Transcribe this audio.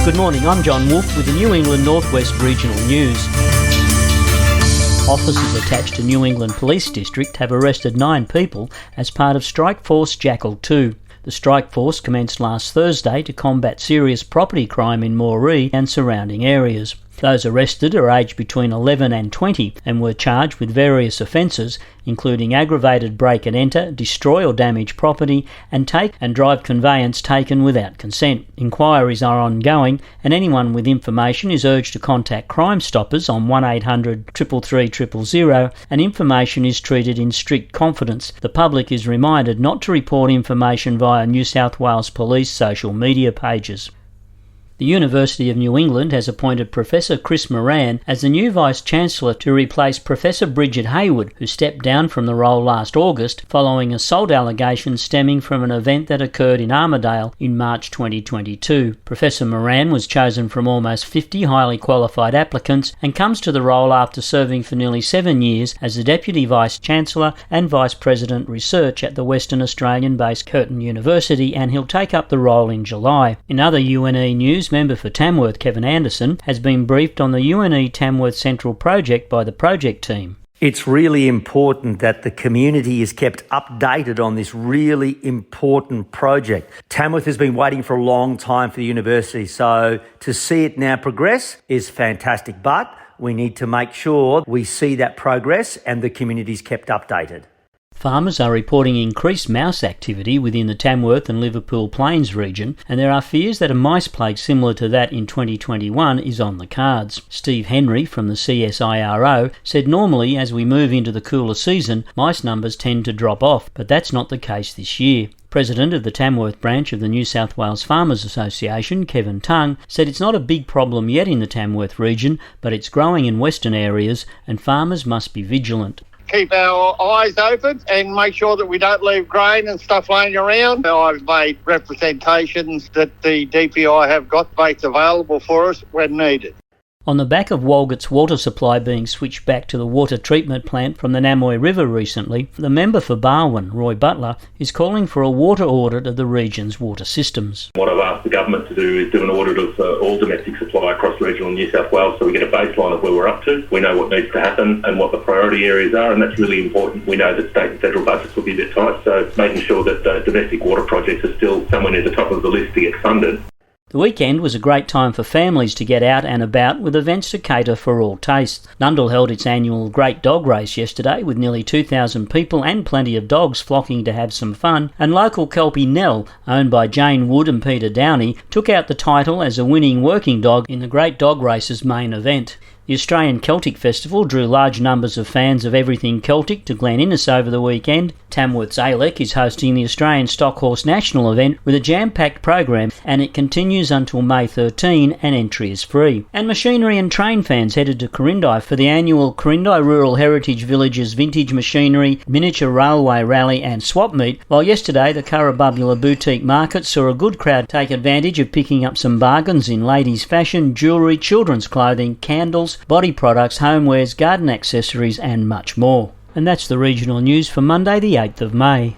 Good morning, I'm John Wolfe with the New England Northwest Regional News. Officers attached to New England Police District have arrested 9 people as part of Strike Force Jackal 2. The strike force commenced last Thursday to combat serious property crime in Moree and surrounding areas. Those arrested are aged between 11 and 20 and were charged with various offences, including aggravated break and enter, destroy or damage property, and take and drive conveyance taken without consent. Inquiries are ongoing, and anyone with information is urged to contact Crime Stoppers on 1800 333 000, and information is treated in strict confidence. The public is reminded not to report information via New South Wales Police social media pages. The University of New England has appointed Professor Chris Moran as the new Vice-Chancellor to replace Professor Bridget Hayward, who stepped down from the role last August following assault allegations stemming from an event that occurred in Armidale in March 2022. Professor Moran was chosen from almost 50 highly qualified applicants and comes to the role after serving for nearly 7 years as the Deputy Vice-Chancellor and Vice President Research at the Western Australian-based Curtin University, and he'll take up the role in July. In other UNE news, member for Tamworth Kevin Anderson has been briefed on the UNE Tamworth Central project by the project team. It's really important that the community is kept updated on this really important project. Tamworth has been waiting for a long time for the university, so to see it now progress is fantastic, but we need to make sure we see that progress and the community is kept updated. Farmers are reporting increased mouse activity within the Tamworth and Liverpool Plains region, and there are fears that a mice plague similar to that in 2021 is on the cards. Steve Henry from the CSIRO said normally as we move into the cooler season, mice numbers tend to drop off, but that's not the case this year. President of the Tamworth branch of the New South Wales Farmers Association, Kevin Tongue, said it's not a big problem yet in the Tamworth region, but it's growing in western areas and farmers must be vigilant. Keep our eyes open and make sure that we don't leave grain and stuff laying around. I've made representations that the DPI have got baits available for us when needed. On the back of Walgett's water supply being switched back to the water treatment plant from the Namoi River recently, the member for Barwon, Roy Butler, is calling for a water audit of the region's water systems. What I've asked the government to do is do an audit of all domestic supply across regional New South Wales so we get a baseline of where we're up to. We know what needs to happen and what the priority areas are, and that's really important. We know that state and federal budgets will be a bit tight, so making sure that domestic water projects are still somewhere near the top of the list to get funded. The weekend was a great time for families to get out and about with events to cater for all tastes. Nundle held its annual Great Dog Race yesterday with nearly 2,000 people and plenty of dogs flocking to have some fun, and local Kelpie Nell, owned by Jane Wood and Peter Downey, took out the title as a winning working dog in the Great Dog Race's main event. The Australian Celtic Festival drew large numbers of fans of everything Celtic to Glen Innes over the weekend. Tamworth's ALEC is hosting the Australian Stockhorse National event with a jam-packed program, and it continues until May 13 and entry is free. And machinery and train fans headed to Corindi for the annual Corindi Rural Heritage Villages Vintage Machinery, Miniature Railway Rally and Swap Meet, while yesterday the Currabubula Boutique Market saw a good crowd take advantage of picking up some bargains in ladies' fashion, jewellery, children's clothing, candles, body products, homewares, garden accessories and much more. And that's the regional news for Monday the 8th of May.